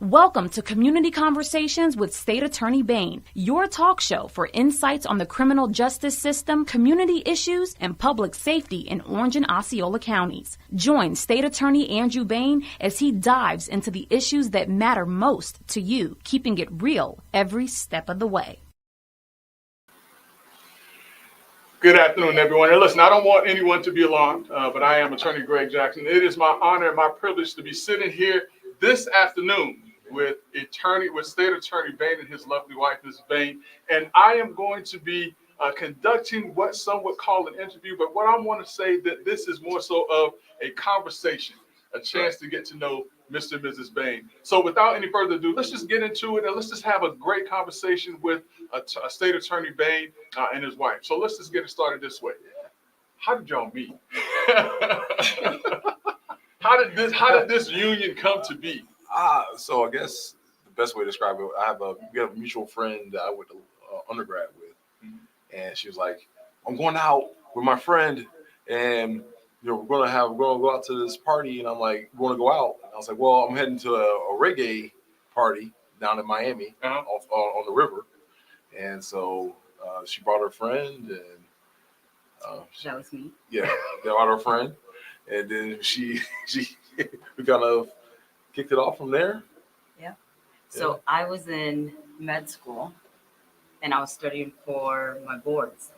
Welcome to Community Conversations with State Attorney Bain, your talk show for insights on the criminal justice system, community issues, and public safety in Orange and Osceola counties. Join State Attorney Andrew Bain as he dives into the issues that matter most to you, keeping it real every step of the way. Good afternoon, everyone. And listen, I don't want anyone to be alarmed, but I am Attorney Greg Jackson. It is my honor and my privilege to be sitting here this afternoon with State Attorney Bain and his lovely wife, Ms. Bain. And I am going to be conducting what some would call an interview, but what I want to say that this is more so of a conversation, a chance to get to know Mr. and Mrs. Bain. So without any further ado, let's just get into it and let's just have a great conversation with a State Attorney Bain and his wife. So let's just get it started this way. How did y'all meet? How did this union come to be? So I guess the best way to describe it, we have a mutual friend that I went to undergrad with, and she was like, "I'm going out with my friend, and we're going to go out to this party." And I'm like, "You want to go out?" And I was like, "Well, I'm heading to a reggae party down in Miami, off on the river." And so she brought her friend, and that was me. Yeah, they brought her friend, and then we kind of kicked it off from there. Yeah. So I was in med school and I was studying for my boards.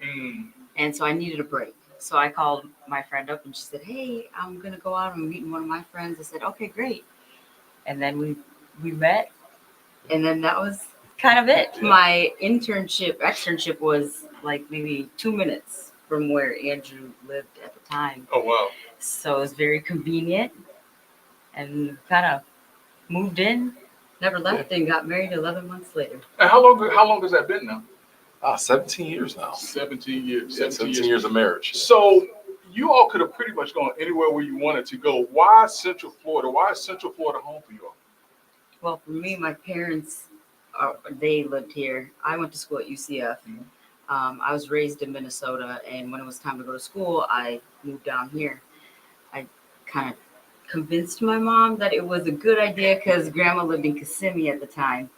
And so I needed a break. So I called my friend up and she said, "Hey, I'm going to go out. I'm meeting one of my friends." I said, "Okay, great." And then we met, and then that was kind of it. Yeah. My externship was like maybe 2 minutes from where Andrew lived at the time. Oh, wow. So it was very convenient. And kind of moved in, never left, and got married 11 months later. And how long has that been now? 17 years now. 17 years. Yeah, 17 years of marriage. So you all could have pretty much gone anywhere where you wanted to go. Why Central Florida? Why is Central Florida home for you all? Well, for me, my parents, they lived here. I went to school at UCF. I was raised in Minnesota, and when it was time to go to school, I moved down here. I kind of convinced my mom that it was a good idea because grandma lived in Kissimmee at the time,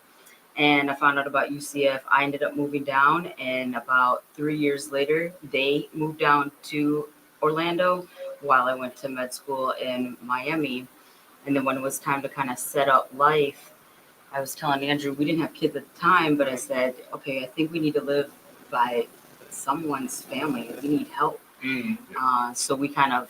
and I found out about UCF. I ended up moving down, and about 3 years later they moved down to Orlando while I went to med school in Miami. And then when it was time to kind of set up life, I was telling Andrew, we didn't have kids at the time, but I said, "Okay, I think we need to live by someone's family. We need help." So we kind of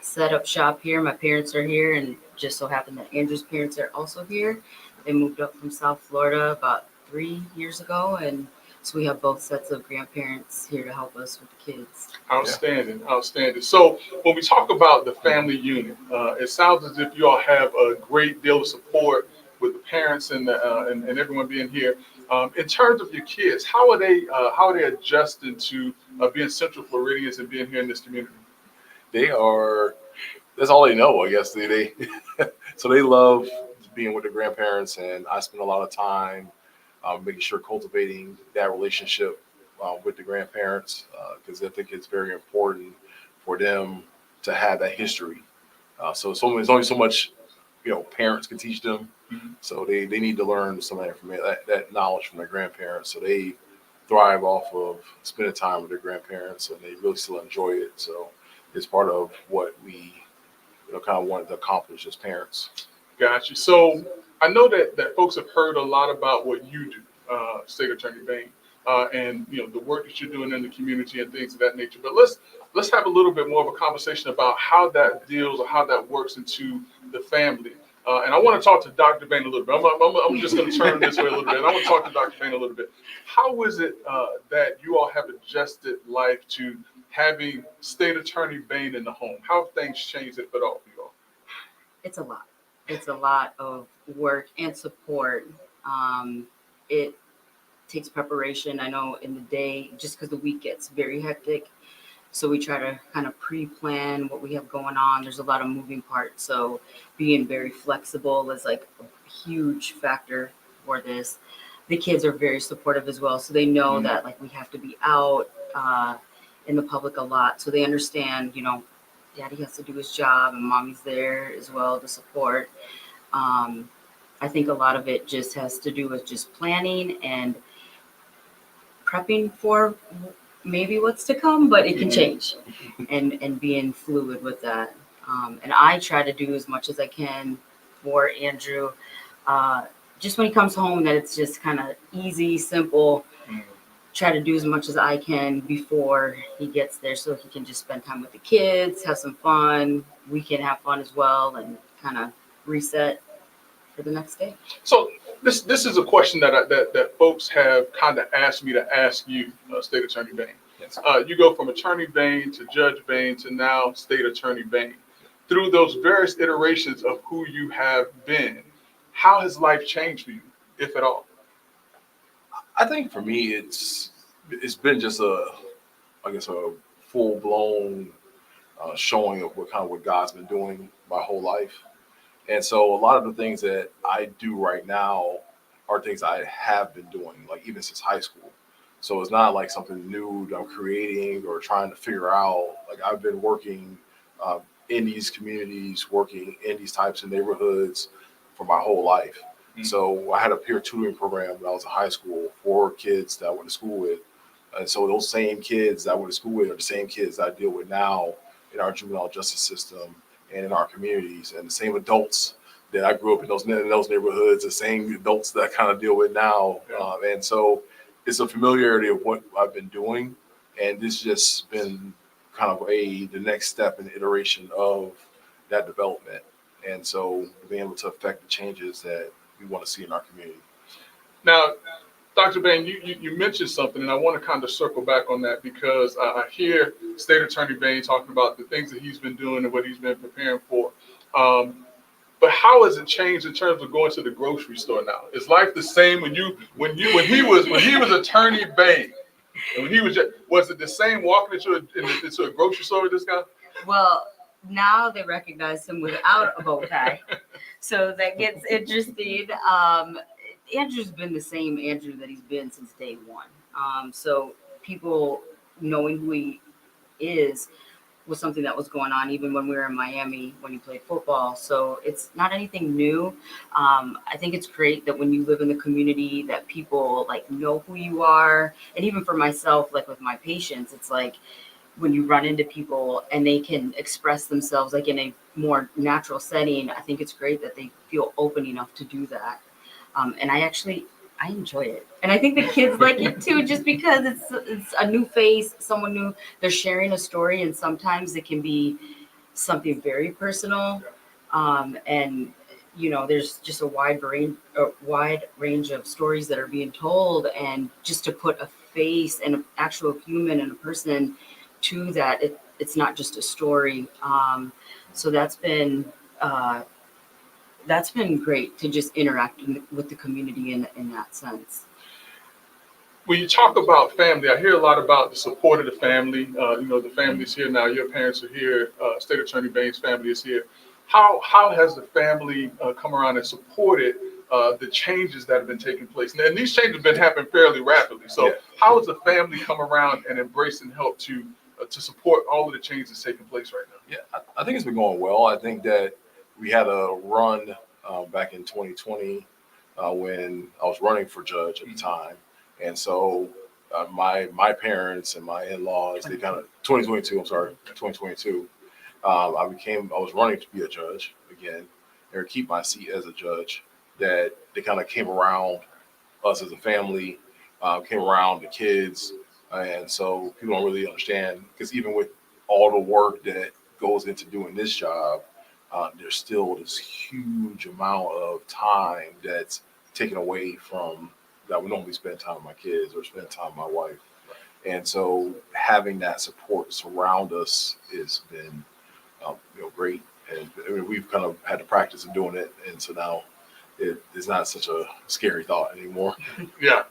set up shop here. My parents are here, and just so happened that Andrew's parents are also here. They moved up from South Florida about 3 years ago, and so we have both sets of grandparents here to help us with the kids. Outstanding. So when we talk about the family unit, it sounds as if you all have a great deal of support with the parents and everyone being here. In terms of your kids, how are they adjusting to being Central Floridians and being here in this community? That's all they know, I guess. They so they love being with their grandparents, and I spend a lot of time making sure cultivating that relationship with the grandparents, because I think it's very important for them to have that history. So there's only so much, parents can teach them. So they need to learn some of that information, that knowledge from their grandparents. So they thrive off of spending time with their grandparents, and they really still enjoy it. So it's part of what we kind of wanted to accomplish as parents. Gotcha. So I know that folks have heard a lot about what you do, State Attorney Bain, and the work that you're doing in the community and things of that nature. But let's have a little bit more of a conversation about how that deals or how that works into the family. And I want to talk to Dr. Bain a little bit. I'm just going to turn this way a little bit. And I want to talk to Dr. Bain a little bit. How is it that you all have adjusted life to having State Attorney Bain in the home? How have things changed, if at all, for you all? It's a lot. It's a lot of work and support. It takes preparation. I know in the day, just because the week gets very hectic, so we try to kind of pre-plan what we have going on. There's a lot of moving parts, so being very flexible is like a huge factor for this. The kids are very supportive as well, so they know that like we have to be out in the public a lot, so they understand, Daddy has to do his job, and mommy's there as well to support. Um, I think a lot of it just has to do with just planning and prepping for maybe what's to come, but it can change, and being fluid with that. And I try to do as much as I can for Andrew. Just when he comes home, that it's just kind of easy, simple. Try to do as much as I can before he gets there, so he can just spend time with the kids, have some fun. We can have fun as well, and kind of reset for the next day. So this is a question that folks have kind of asked me to ask you, State Attorney Bain. Yes. You go from Attorney Bain to Judge Bain to now State Attorney Bain. Through those various iterations of who you have been, how has life changed for you, if at all? I think for me, it's been just I guess a full blown showing of what God's been doing my whole life. And so a lot of the things that I do right now are things I have been doing, like even since high school. So it's not like something new that I'm creating or trying to figure out. Like I've been working in these communities, working in these types of neighborhoods for my whole life. So I had a peer tutoring program when I was in high school for kids that I went to school with. And so those same kids that I went to school with are the same kids that I deal with now in our juvenile justice system and in our communities, and the same adults that I grew up in those neighborhoods, the same adults that I kind of deal with now. And so it's a familiarity of what I've been doing. And this just been kind of the next step in the iteration of that development. And so being able to affect the changes that we want to see in our community. Now, Dr. Bain, you mentioned something, and I want to kind of circle back on that because I hear State Attorney Bain talking about the things that he's been doing and what he's been preparing for. But how has it changed in terms of going to the grocery store now? Is life the same when he was Attorney Bain? And when he was it the same walking into a grocery store with this guy? Well, now they recognize him without a bow tie, so that gets interesting. Andrew's been the same Andrew that he's been since day one. So people knowing who he is was something that was going on even when we were in Miami when he played football. So it's not anything new. I think it's great that when you live in the community that people like know who you are. And even for myself, like with my patients, it's like when you run into people and they can express themselves like in a more natural setting, I think it's great that they feel open enough to do that. And I enjoy it. And I think the kids like it too, just because it's a new face, someone new, they're sharing a story, and sometimes it can be something very personal. And there's just a wide range of stories that are being told, and just to put a face and an actual human and a person to that, it's not just a story. So that's been great to just interact with the community in that sense. When you talk about family, I hear a lot about the support of the family. The family's here now. Your parents are here. State Attorney Bain's family is here. How has the family come around and supported the changes that have been taking place? And these changes have been happening fairly rapidly. So how has the family come around and embraced and helped to support all of the changes that's taking place right now? Yeah, I think it's been going well. I think that we had a run back in 2020 when I was running for judge at the time. And so my parents and my in-laws, they kind of, 2022, I was running to be a judge again, or keep my seat as a judge, that they kind of came around us as a family, came around the kids. And so people don't really understand, because even with all the work that goes into doing this job, there's still this huge amount of time that's taken away from that we normally spend time with my kids or spend time with my wife. And so having that support surround us has been great. And I mean, we've kind of had the practice of doing it. And so now it's not such a scary thought anymore. Yeah.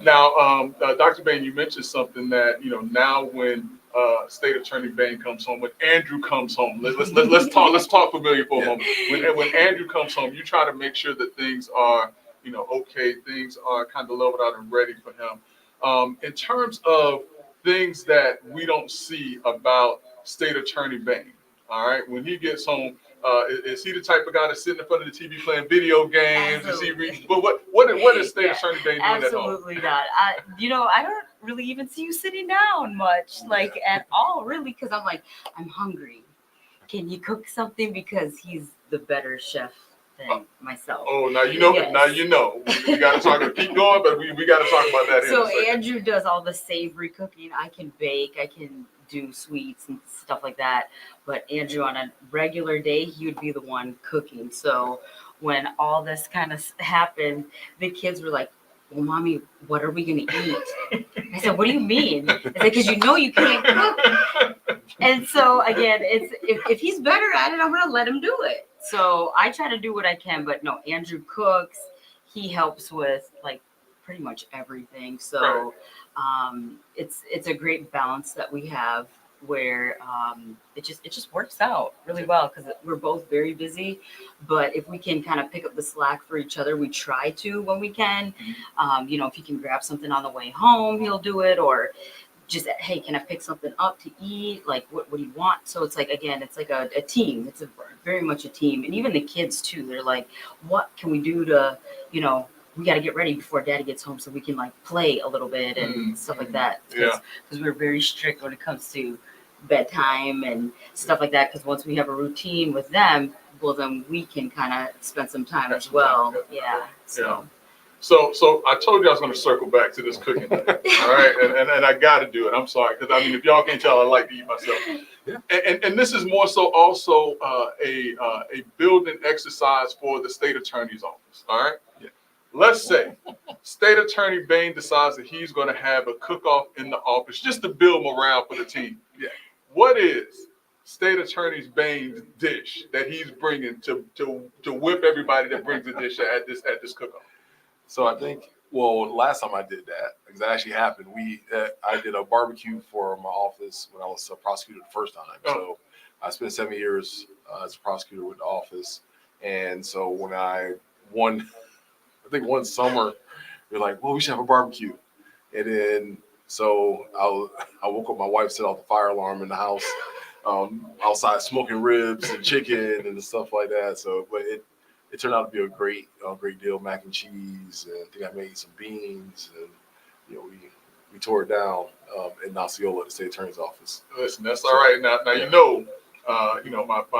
Now, Dr. Bain, you mentioned something that, now when State Attorney Bain comes home, when Andrew comes home, let's talk familiar for a moment. When Andrew comes home, you try to make sure that things are, okay, things are kind of leveled out and ready for him. In terms of things that we don't see about State Attorney Bain, All right, when he gets home, is he the type of guy that's sitting in front of the TV playing video games? Absolutely. Is he what is State Attorney Bain doing at home? Absolutely not. I don't really even see you sitting down much, like at all, really, because I'm hungry. Can you cook something? Because he's the better chef than myself. Oh, now you know. Yes. Now you know. We got to talk. Keep going, but we got to talk about that. So in a second. Andrew does all the savory cooking. I can bake. I can do sweets and stuff like that. But Andrew, on a regular day, he would be the one cooking. So when all this kind of happened, the kids were like, "Well, mommy, what are we gonna eat?" I said, "What do you mean?" I said, "Because you know you can't cook." And so again, it's if he's better at it, I'm gonna let him do it. So I try to do what I can, but no, Andrew cooks. He helps with like pretty much everything. So it's a great balance that we have where it just works out really well because we're both very busy. But if we can kind of pick up the slack for each other, we try to when we can. If he can grab something on the way home, he'll do it, or just, hey, can I pick something up to eat? Like, what do you want? So it's like, again, it's like a team. It's very much a team. And even the kids too, they're like, what can we do to, we got to get ready before daddy gets home so we can like play a little bit and stuff like that. Yeah. Because we're very strict when it comes to bedtime and stuff like that. Because once we have a routine with them, well, then we can kind of spend some time as well. Yeah. So I told you I was going to circle back to this cooking thing, all right? And I got to do it. I'm sorry, because if y'all can't tell, I like to eat myself. Yeah. And this is more so also a building exercise for the state attorney's office, all right? Yeah. Let's say State Attorney Bain decides that he's going to have a cook-off in the office just to build morale for the team. Yeah. What is State Attorney Bain's dish that he's bringing to whip everybody that brings the dish at this cook-off? So I think, last time I did that, because it actually happened, I did a barbecue for my office when I was a prosecutor the first time. So I spent 7 years as a prosecutor with the office. And so when I one summer, they're like, well, we should have a barbecue. And then, so I woke up, my wife set off the fire alarm in the house, outside smoking ribs and chicken and stuff like that. So, but it turned out to be a great deal, mac and cheese. And I think I made some beans and, we tore it down in Osceola at the state attorney's office. Listen, that's all right. Now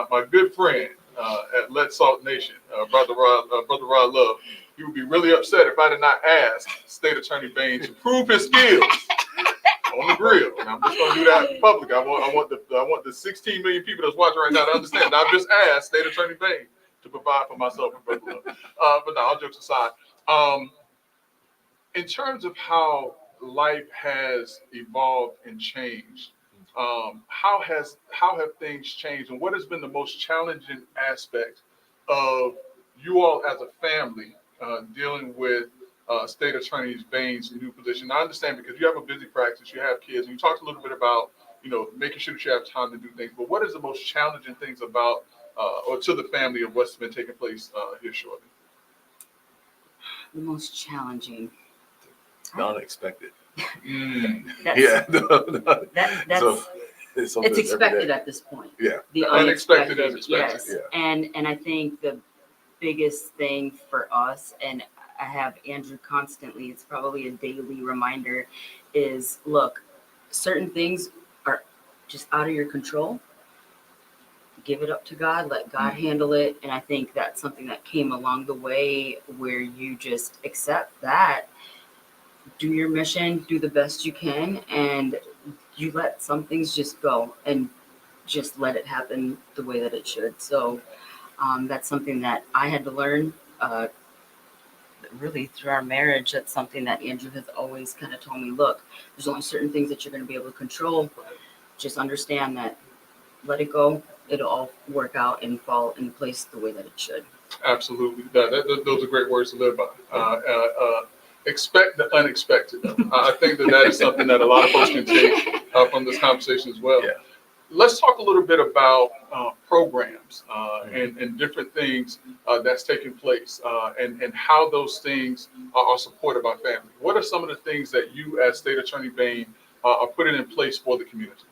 my good friend at Let Salt Nation, Brother Rod Love, he would be really upset if I did not ask State Attorney Bain to prove his skills on the grill. And I'm just going to do that in public. I want the 16 million people that's watching right now to understand. I've just asked State Attorney Bain to provide for myself and Brother Love. But no, all jokes aside, in terms of how life has evolved and changed, how have things changed, and what has been the most challenging aspect of you all as a family dealing with State Attorney Bain's new position? I understand because you have a busy practice, you have kids, and you talked a little bit about making sure that you have time to do things. But what is the most challenging things about or to the family of what's been taking place here shortly? The most challenging. The unexpected. That's So, it's expected at this point. Yeah. The unexpected is expected. Yes. Yeah. And I think the biggest thing for us, and I have Andrew constantly, it's probably a daily reminder, is look, certain things are just out of your control. Give it up to God, let God handle it. And I think that's something that came along the way where you just accept that, do your mission, do the best you can, and you let some things just go and just let it happen the way that it should. So that's something that I had to learn really through our marriage. That's something that Andrew has always kind of told me, look, there's only certain things that you're going to be able to control. Just understand that, let it go. It'll all work out and fall in place the way that it should. Absolutely. Those are great words to live by. Expect the unexpected. I think that is something that a lot of folks can take from this conversation as well. Yeah. Let's talk a little bit about programs and different things that's taking place and how those things are supported by family. What are some of the things that you as State Attorney Bain are putting in place for the community?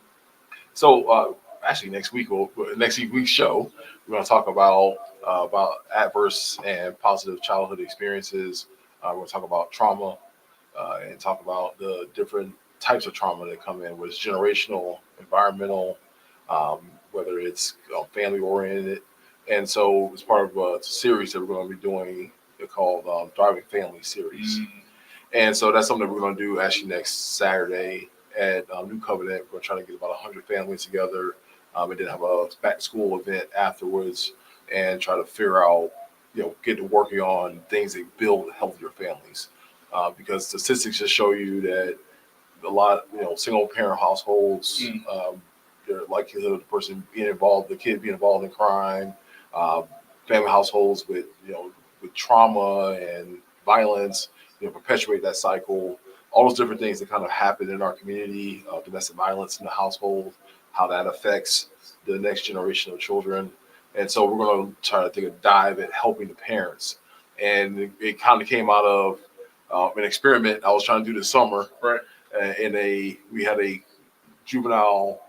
So actually next week's show, we're going to talk about adverse and positive childhood experiences. We're going to talk about trauma and talk about the different types of trauma that come in, whether it's generational, environmental, whether it's family oriented. And so it's part of a series that we're going to be doing called Thriving Family Series. And so that's something that we're going to do actually next Saturday at New Covenant. We're going to try to get about 100 families together and then have a back to school event afterwards and try to figure out, get to working on things that build healthier families. Because statistics just show you that a lot, single parent households, their likelihood of the kid being involved in crime, family households with trauma and violence, perpetuate that cycle, all those different things that kind of happen in our community, domestic violence in the household, how that affects the next generation of children. And so we're going to try to take a dive at helping the parents. And it kind of came out of an experiment I was trying to do this summer. Right. We had a juvenile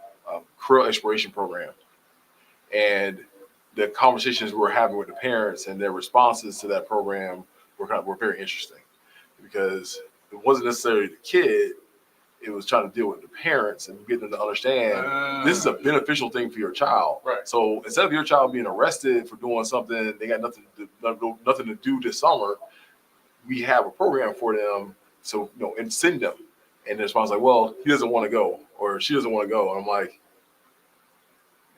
career exploration program. And the conversations we were having with the parents and their responses to that program were very interesting, because it wasn't necessarily the kid, it was trying to deal with the parents and get them to understand this is a beneficial thing for your child. Right. So instead of your child being arrested for doing something they got nothing to do this summer, we have a program for them. So and send them. And the response like, well, he doesn't want to go or she doesn't want to go. And I'm like,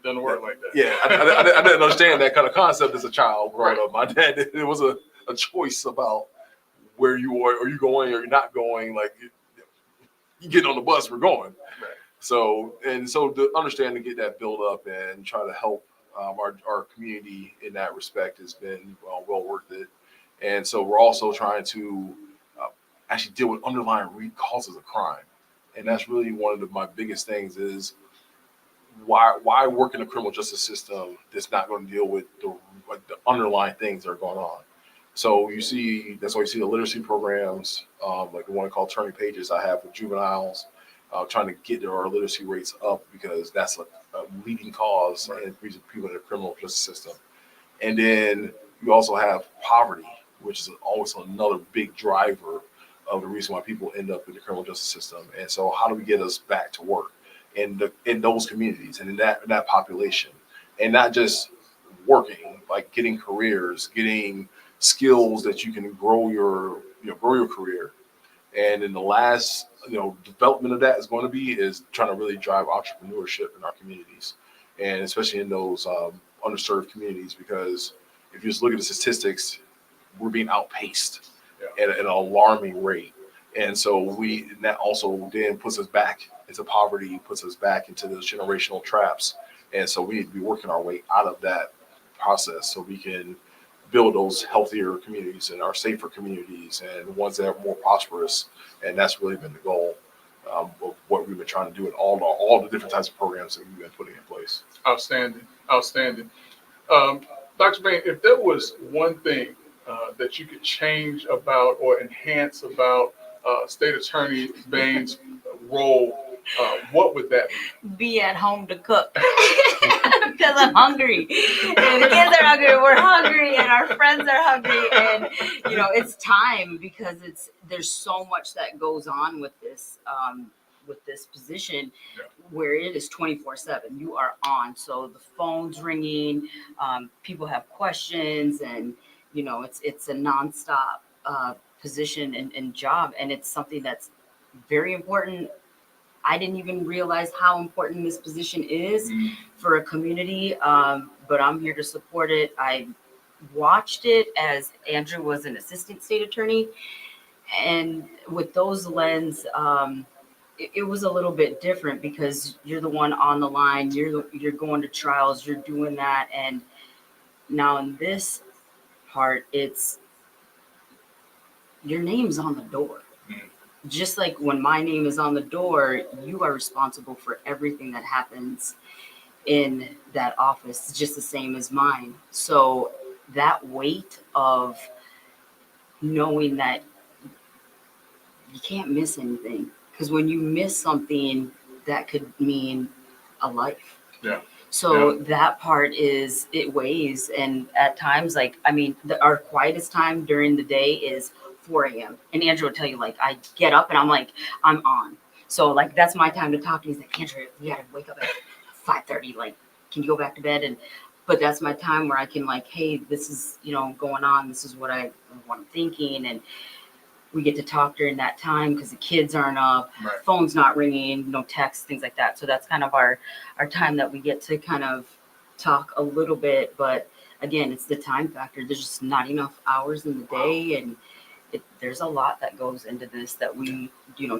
doesn't work like that. Yeah, I didn't understand that kind of concept as a child growing up. My dad, it was a choice about where you are you going or you're not going. Like, you get on the bus, we're going. Right. So to understand and get that build up and try to help our community in that respect has been well worth it. And so we're also trying to actually deal with underlying root causes of crime. And that's really one of my biggest things is why work in the criminal justice system that's not going to deal with the underlying things that are going on. So that's why you see the literacy programs, like the one called Turning Pages I have with juveniles, trying to get our literacy rates up, because that's a leading cause in reason people in the criminal justice system. And then you also have poverty, which is always another big driver of the reason why people end up in the criminal justice system. And so how do we get us back to work in those communities and in that population, and not just working, like getting careers, getting skills that you can grow your career. And in the last development of that is trying to really drive entrepreneurship in our communities, and especially in those underserved communities, because if you just look at the statistics, we're being outpaced at an alarming rate. And so that also then puts us back into poverty, puts us back into those generational traps. And so we need to be working our way out of that process so we can build those healthier communities and our safer communities and ones that are more prosperous. And that's really been the goal of what we've been trying to do in all the different types of programs that we've been putting in place. Outstanding. Dr. Bain, if there was one thing that you could change about or enhance about State Attorney Bain's role, what would that be? Be at home to cook, because I'm hungry, and the kids are hungry, we're hungry, and our friends are hungry, and it's time, because there's so much that goes on with this position, where it is 24/7. You are on, so the phone's ringing, people have questions, and it's a nonstop position and job, and it's something that's very important. I didn't even realize how important this position is for a community, but I'm here to support it. I watched it as Andrew was an assistant state attorney, and with those lens, it was a little bit different, because you're the one on the line, you're going to trials, you're doing that, and now in this part, it's your name's on the door. Just like when my name is on the door, you are responsible for everything that happens in that office, just the same as mine. So that weight of knowing that you can't miss anything, because when you miss something, that could mean a life. Yeah. So that part it weighs. And at times, like, I mean, our quietest time during the day is 4 a.m. And Andrew will tell you, like, I get up and I'm like, I'm on. So, like, that's my time to talk to you. He's like, Andrea, we gotta wake up at 5:30. Like, can you go back to bed? But that's my time where I can, like, hey, this is, going on. This is what I'm thinking. And we get to talk during that time because the kids aren't up, Right. phone's not ringing, no texts, things like that. So that's kind of our time that we get to kind of talk a little bit. But again, it's the time factor. There's just not enough hours in the day, and there's a lot that goes into this that we,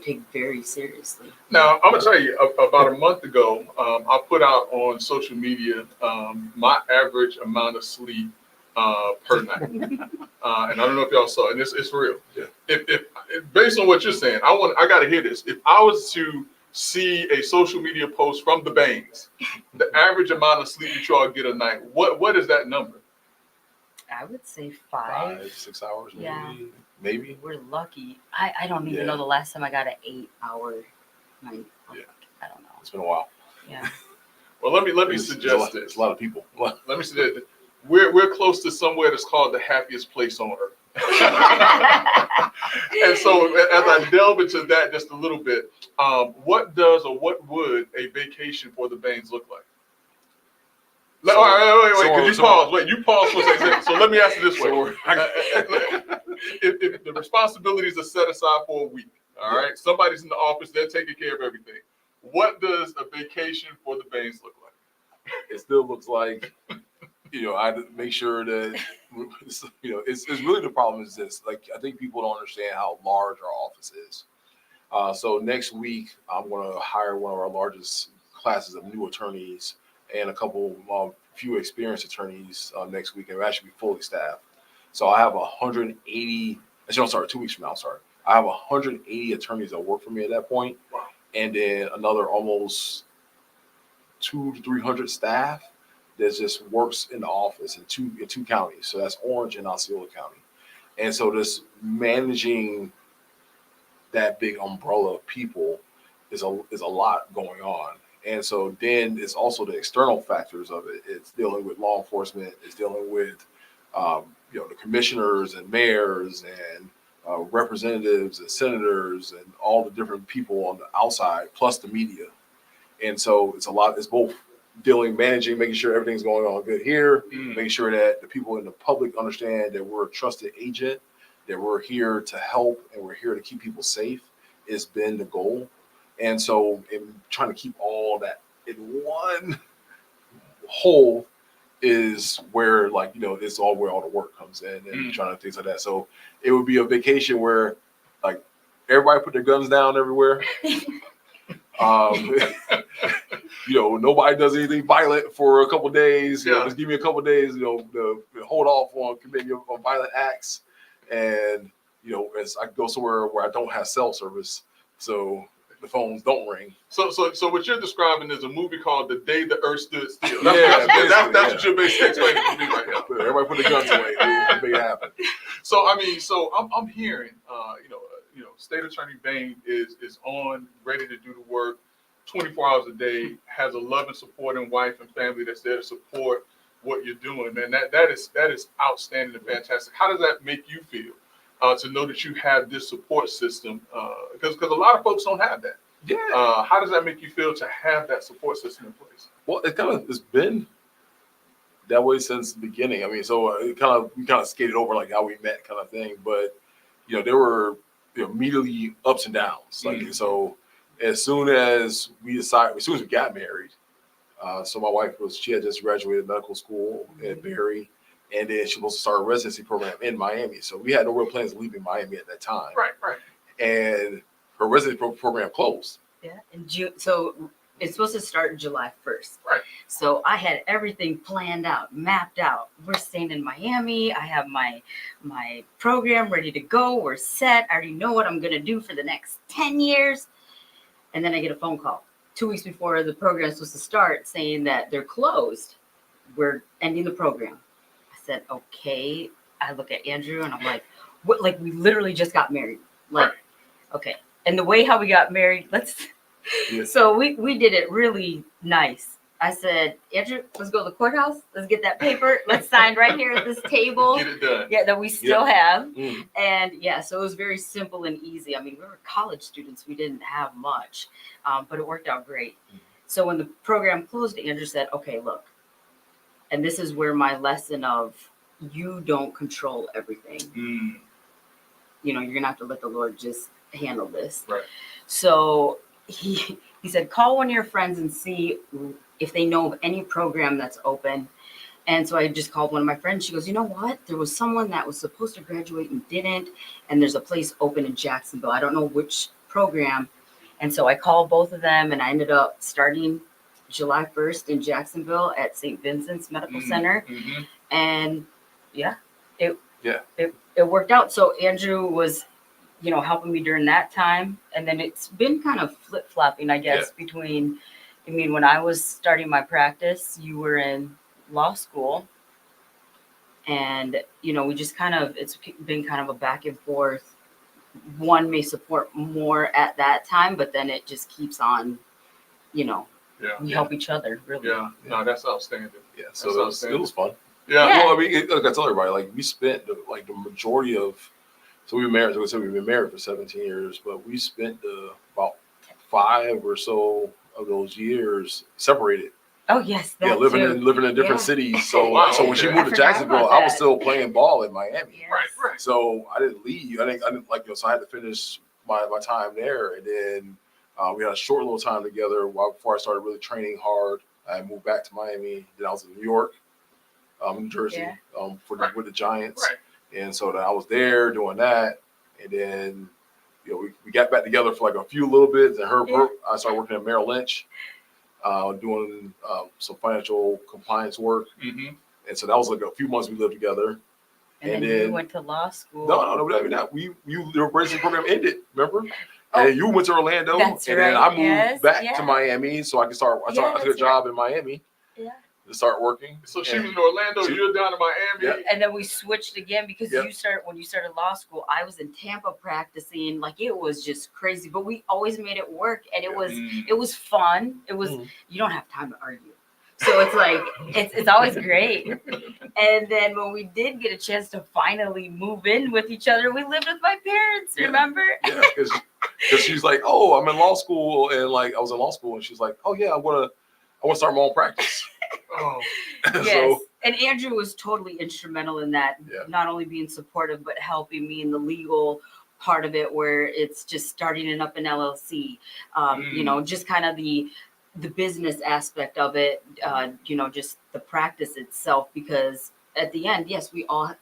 take very seriously. Now, I'm gonna tell you, about a month ago, I put out on social media my average amount of sleep per night, and I don't know if y'all saw it. And it's real. Yeah. If based on what you're saying, I got to hear this. If I was to see a social media post from the Bains, the average amount of sleep that y'all get a night, what is that number? I would say 5. 6 hours, maybe. Yeah. Maybe. We're lucky. I don't even know the last time I got an 8-hour night. Yeah. I don't know. It's been a while. Yeah. Well, let me suggest this. It's a lot of people. Let me suggest this. We're close to somewhere that's called the happiest place on earth. And so as I delve into that just a little bit, what would a vacation for the Bains look like? Wait, because you paused for a second. So let me ask you this way. If the responsibilities are set aside for a week, all right, somebody's in the office, they're taking care of everything. What does a vacation for the Bains look like? It still looks like, I make sure that, it's really the problem is this. Like, I think people don't understand how large our office is. So next week, I'm going to hire one of our largest classes of new attorneys and a couple few experienced attorneys next week, and we'll actually be fully staffed. So I have 180. Actually, I'm sorry, 2 weeks from now. I have 180 attorneys that work for me at that point, Wow. And then another almost 200 to 300 staff that just works in the office in two counties. So that's Orange and Osceola County, and so just managing that big umbrella of people is a lot going on. And so then it's also the external factors of it. It's dealing with law enforcement. It's dealing with, the commissioners and mayors and representatives and senators and all the different people on the outside, plus the media. And so it's a lot. It's both managing, making sure everything's going on good here, making sure that the people in the public understand that we're a trusted agent, that we're here to help and we're here to keep people safe. It's been the goal. And so in trying to keep all that in one whole is where, it's all where all the work comes in and trying to things like that. So it would be a vacation where, like, everybody put their guns down everywhere. Nobody does anything violent for a couple of days. Just give me a couple of days, to hold off on committing violent acts. And, as I go somewhere where I don't have cell service, so the phones don't ring. So what you're describing is a movie called The Day the Earth Stood Still. That's what you're basically explaining to me right now. Everybody put their guns away. Make it happen. So I'm hearing, State Attorney Bain is on, ready to do the work, 24 hours a day, has a loving, supporting wife and family that's there to support what you're doing, man. That is outstanding and fantastic. How does that make you feel? To know that you have this support system, because a lot of folks don't have that. Yeah. How does that make you feel to have that support system in place? Well, it's been that way since the beginning. I mean, so we kind of skated over like how we met, kind of thing. But there were immediately ups and downs. Like so, as soon as we got married, so my wife she had just graduated medical school at Barry. And then she was supposed to start a residency program in Miami. So we had no real plans of leaving Miami at that time. Right. And her residency program closed. Yeah, in June. So it's supposed to start July 1st. Right. So I had everything planned out, mapped out. We're staying in Miami. I have my program ready to go. We're set. I already know what I'm going to do for the next 10 years. And then I get a phone call 2 weeks before the program is supposed to start saying that they're closed. We're ending the program. Said, okay. I look at Andrew and I'm like, what? Like, we literally just got married. Like, okay. And the way how we got married, so we did it really nice. I said, Andrew, let's go to the courthouse. Let's get that paper. Let's sign right here at this table. Get it done. Yeah, that we still have. Mm. And yeah, so it was very simple and easy. I mean, we were college students. We didn't have much, but it worked out great. So when the program closed, Andrew said, okay, look, and this is where my lesson of you don't control everything. You know, you're going to have to let the Lord just handle this. Right. So he said, call one of your friends and see if they know of any program that's open. And so I just called one of my friends. She goes, you know what? There was someone that was supposed to graduate and didn't. And there's a place open in Jacksonville. I don't know which program. And so I called both of them, and I ended up starting July 1st in Jacksonville at St. Vincent's Medical Center. And it worked out. So Andrew was, you know, helping me during that time. And then it's been kind of flip-flopping, I guess, between, I mean, when I was starting my practice, you were in law school. And, you know, we just kind of, it's been kind of a back and forth. One may support more at that time, but then it just keeps on, you know, we help each other, really. Yeah, no, that's outstanding. Yeah, so it was fun. Yeah. Well, I mean, like I tell everybody, like we spent the majority of, so we were married. So we said we've been married for 17 years, but we spent about 5 or so of those years separated. Oh yes, that living too. in different cities. So Wow, when she okay. moved to Jacksonville, I was still playing ball in Miami. Yes. Right. So I didn't leave. I didn't like, you know, so I had to finish my time there, and then we had a short little time together before I started really training hard. I moved back to Miami. Then I was in New York, New Jersey, with the Giants. Right. And so then I was there doing that, and then, you know, we got back together for like a few little bits. And I started working at Merrill Lynch, doing some financial compliance work. And so that was like a few months we lived together. And then you went to law school. No. The racing program ended, remember? And you went to Orlando, That's and then I moved back to yeah. Miami so I could start. I took a job in Miami to start working. So she was in Orlando, you're down in Miami. And then we switched again because when you started law school, I was in Tampa practicing. Like, it was just crazy, but we always made it work, and it was fun. It was you don't have time to argue. So it's like, it's always great. And then when we did get a chance to finally move in with each other, we lived with my parents, remember? Yeah, because she's like, oh, I'm in law school. And like, I was in law school, and she's like, oh yeah, I want to start my own practice. Yes. So, and Andrew was totally instrumental in that, not only being supportive, but helping me in the legal part of it, where it's just starting it up in LLC, you know, just kind of the business aspect of it, you know, just the practice itself, because at the end, yes, we all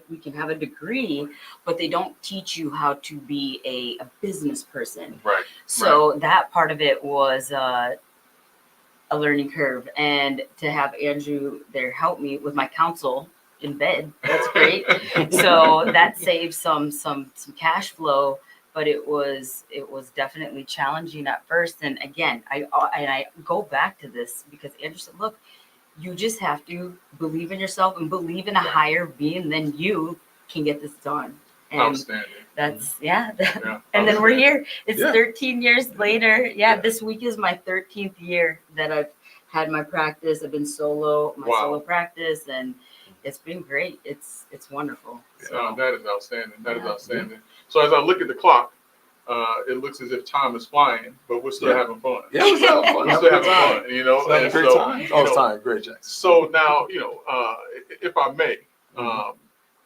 we can have a degree, but they don't teach you how to be a business person. Right. So that part of it was a learning curve, and to have Andrew there help me with my counsel in bed, that's great. So that saved some cash flow. But it was definitely challenging at first. And again, I go back to this because Andrew said, look, you just have to believe in yourself and believe in a higher being than you can get this done. And outstanding. That's, and then we're here. It's 13 years later. This week is my 13th year that I've had my practice. I've been solo practice, and it's been great. It's wonderful. So that is outstanding. That is outstanding. So as I look at the clock, it looks as if time is flying, but we're still having fun. Yeah, we're still having fun. We're still having fun, you know. And great time. It's time. Great, Jackson. So now, you know, if I may,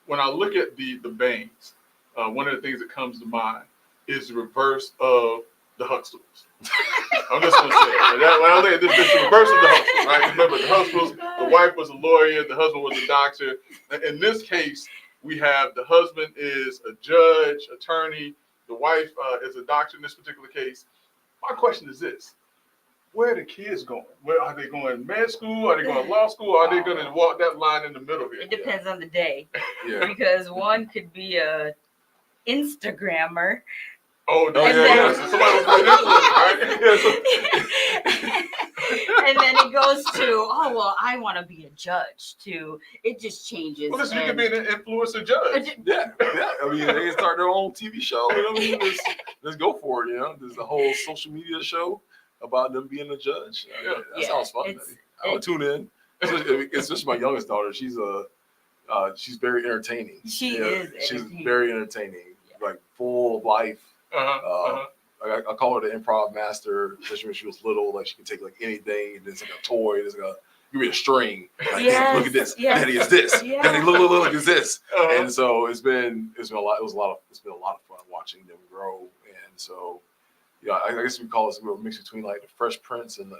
when I look at the Bains, one of the things that comes to mind is the reverse of the Huxtables. I'm just going to say it. This is the reverse of the Huxtables, right? Remember, the Huxtables, the wife was a lawyer, the husband was a doctor. In this case, we have the husband is a judge, attorney. The wife is a doctor in this particular case. My question is this. Where are the kids going? Where are they going? Med school? Are they going to law school? Or are they going to walk that line in the middle here? It depends on the day. Because one could be a Instagrammer. Oh, no, so somebody was doing right? And then it goes to, I want to be a judge too. It just changes. Well, listen, you can be an influencer judge. Yeah. I mean, they can start their own TV show. You know what I mean? Let's go for it. You know, there's the whole social media show. about them being a judge. Yeah. That sounds fun. I would tune in. It's just my youngest daughter. She's very entertaining. She is. is. She's very entertaining, like full of life. I call her the improv master, especially when she was little. Like she can take like anything, and it's like a toy. It's like give me a string. Like, yes, look at this. Yes. Daddy, it's this. Yes. Daddy, look, it's this. And so it's been a lot. It's been a lot of fun watching them grow. And so, I guess we call this a mix between like the Fresh Prince and the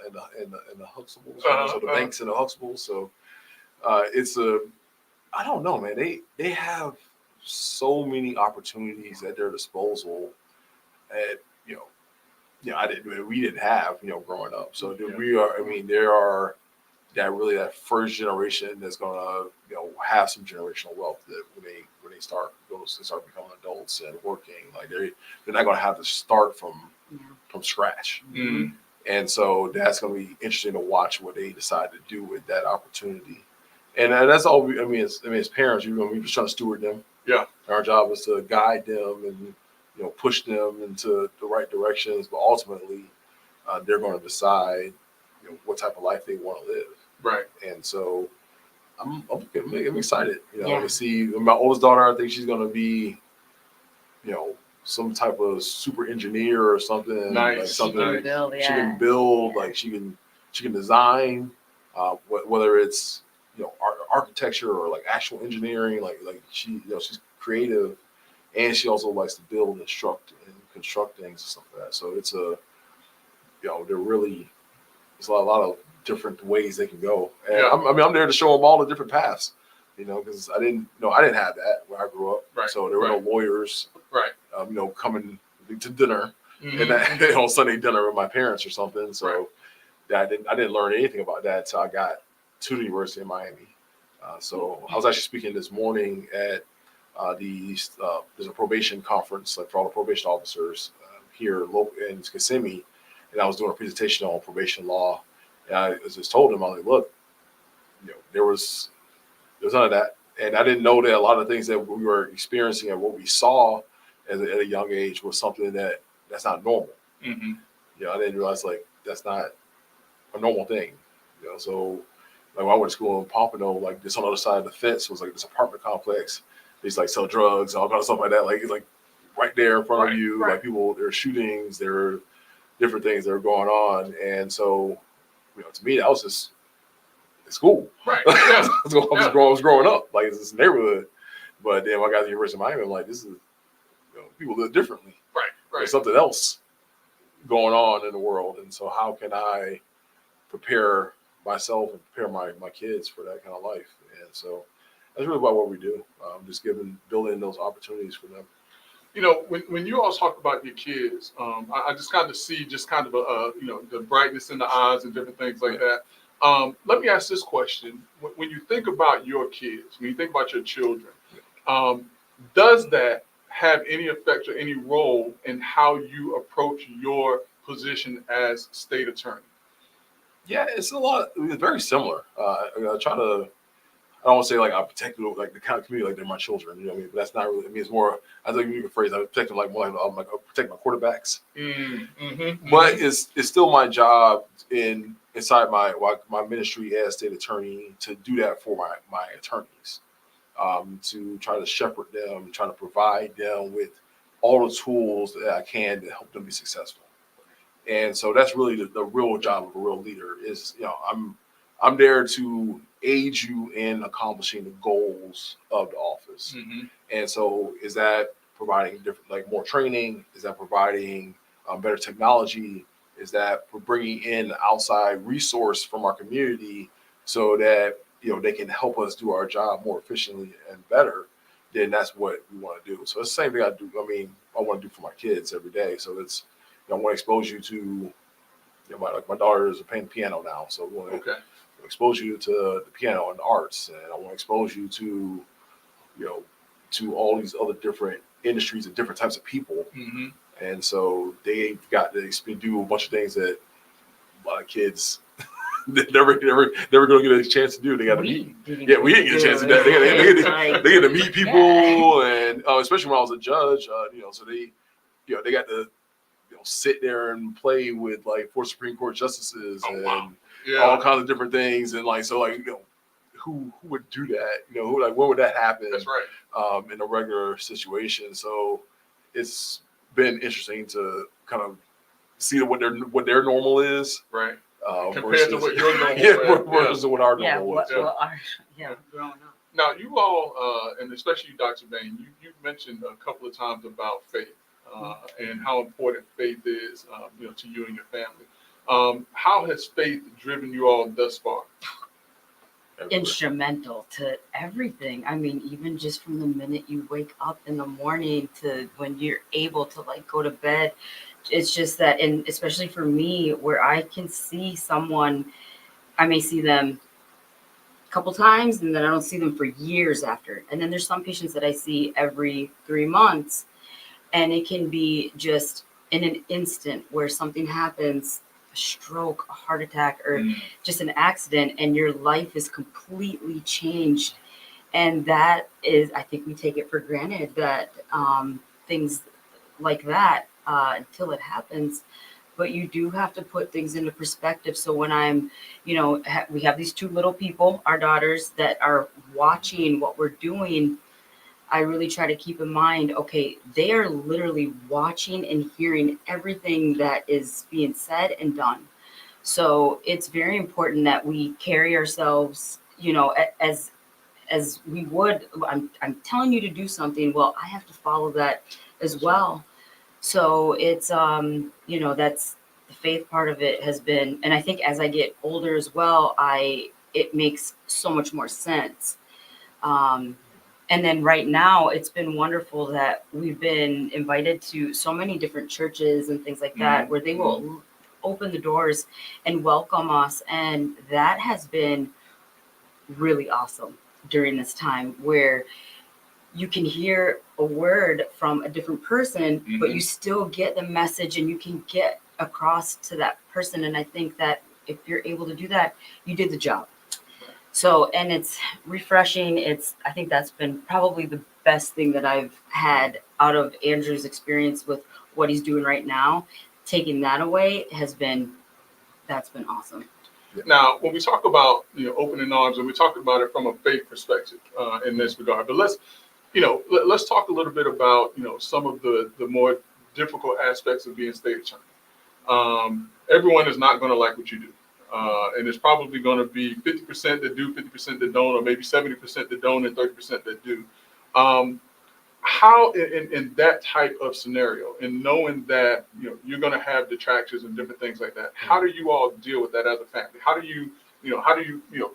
Huxtables, so the Banks and the Huxtables. So I don't know, man. They have so many opportunities at their disposal at we didn't have growing up. So there are that first generation that's gonna have some generational wealth that when they start becoming adults and working, like they're not gonna have to start from scratch. Mm-hmm. And so that's gonna be interesting to watch what they decide to do with that opportunity. And that's all. As parents, we're just trying to steward them. Yeah. Our job is to guide them and push them into the right directions. But ultimately, they're going to decide what type of life they want to live. Right. And so I'm excited. To see my oldest daughter. I think she's going to be, some type of super engineer or something. Nice. Like something she can build. She can build. Like she can design. Whether it's architecture or like actual engineering, like she's creative, and she also likes to build and construct things and stuff like that. So it's there's a lot of different ways they can go. And I'm there to show them all the different paths, because I didn't have that when I grew up. Right. So there were no lawyers, right? Coming to dinner Mm-hmm. and on Sunday dinner with my parents or something. So I didn't learn anything about that until I got to the University of Miami. So I was actually speaking this morning at there's a probation conference, like for all the probation officers here in Kissimmee, and I was doing a presentation on probation law. And I just told them, I was like, look, there was none of that, and I didn't know that a lot of things that we were experiencing and what we saw at a young age was something that's not normal. Mm-hmm. I didn't realize like that's not a normal thing. So. Like when I went to school in Pompano, like this on the other side of the fence was like this apartment complex. They used to like sell drugs and all kind of stuff like that. Like it's like right there in front of you. Like people, there are shootings, there are different things that are going on. And so, to me, that was just school. Right. I was growing up. Like it's this neighborhood. But then when I got to the University of Miami, I'm like, this is people live differently. Right. There's something else going on in the world. And so how can I prepare myself and prepare my kids for that kind of life? And so that's really about what we do. Just building those opportunities for them. When you all talk about your kids, I just kind of see the brightness in the eyes and different things like that. Let me ask this question. When you think about your kids, when you think about your children, does that have any effect or any role in how you approach your position as state attorney? Yeah, it's a lot. It's very similar. I try to. I don't want to say like I protect like the kind of community like they're my children. But that's not really. It's more. I think you can phrase. I protect them like more like I protect my quarterbacks. Mm-hmm. But it's still my job inside my ministry as state attorney to do that for my attorneys, to try to shepherd them, try to provide them with all the tools that I can to help them be successful. And so that's really the real job of a real leader is, I'm there to aid you in accomplishing the goals of the office. Mm-hmm. And so is that providing different, like more training? Is that providing better technology? Is that for bringing in outside resource from our community so that, they can help us do our job more efficiently and better? Then that's what we want to do. So it's the same thing I do. I want to do for my kids every day. So it's, I want to expose you to, my daughter is playing piano now, so we want to expose you to the piano and the arts, and I want to expose you to, to all these other different industries and different types of people. Mm-hmm. And so they've got to do a bunch of things that a lot of kids never going to get a chance to do. They got to meet. Yeah, we didn't get a chance to do that. They get to meet people, and especially when I was a judge, so they got to sit there and play with like 4 Supreme Court justices and Yeah. all kinds of different things. And like, so like, who would do that? Where would that happen? That's right. In a regular situation. So it's been interesting to kind of see what their normal is. Right. Compared to Versus, what your normal versus what our normal was. Growing up. Now, you all, and especially you, Dr. Bain, you mentioned a couple of times about faith and how important faith is, to you and your family. How has faith driven you all thus far? Instrumental to everything. I mean, even just from the minute you wake up in the morning to when you're able to like go to bed, it's just that, and especially for me, where I can see someone, I may see them couple times and then I don't see them for years after. And then there's some patients that I see every 3 months, and it can be just in an instant where something happens, a stroke, a heart attack, or just an accident, and your life is completely changed. And that is, I think we take it for granted that things like that until it happens. But you do have to put things into perspective. So when I'm, we have these 2 little people, our daughters, that are watching what we're doing, I really try to keep in mind, okay, they are literally watching and hearing everything that is being said and done. So it's very important that we carry ourselves, as we would. I'm telling you to do something. Well, I have to follow that as well. So it's, that's the faith part of it has been, and I think as I get older as well, it makes so much more sense. And then right now it's been wonderful that we've been invited to so many different churches and things like that, where they will open the doors and welcome us. And that has been really awesome during this time, where you can hear a word from a different person, but you still get the message and you can get across to that person. And I think that if you're able to do that, you did the job. So, and it's refreshing. I think that's been probably the best thing that I've had out of Andrew's experience with what he's doing right now. Taking that away that's been awesome. Now, when we talk about, opening arms, and we talk about it from a faith perspective in this regard, but let's talk a little bit about, some of the more difficult aspects of being state attorney. Everyone is not going to like what you do. And it's probably going to be 50% that do, 50% that don't, or maybe 70% that don't, and 30% that do. How in that type of scenario, and knowing that, you're going to have detractors and different things like that, how do you all deal with that as a family? How do you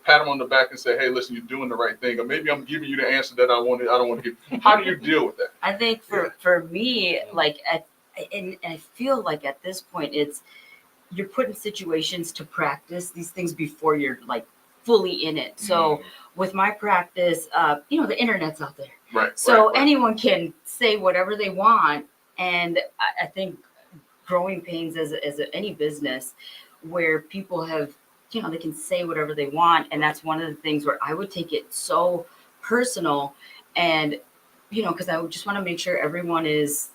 pat them on the back and say, hey, listen, you're doing the right thing, or maybe I'm giving you the answer that I don't want to give. How do you deal with that? I think for me, and I feel like at this point, you're put in situations to practice these things before you're like fully in it. So with my practice, the internet's out there. Right. So anyone can say whatever they want. And I think growing pains as any business where people have, they can say whatever they want. And that's one of the things where I would take it so personal, and, because I would just want to make sure everyone is,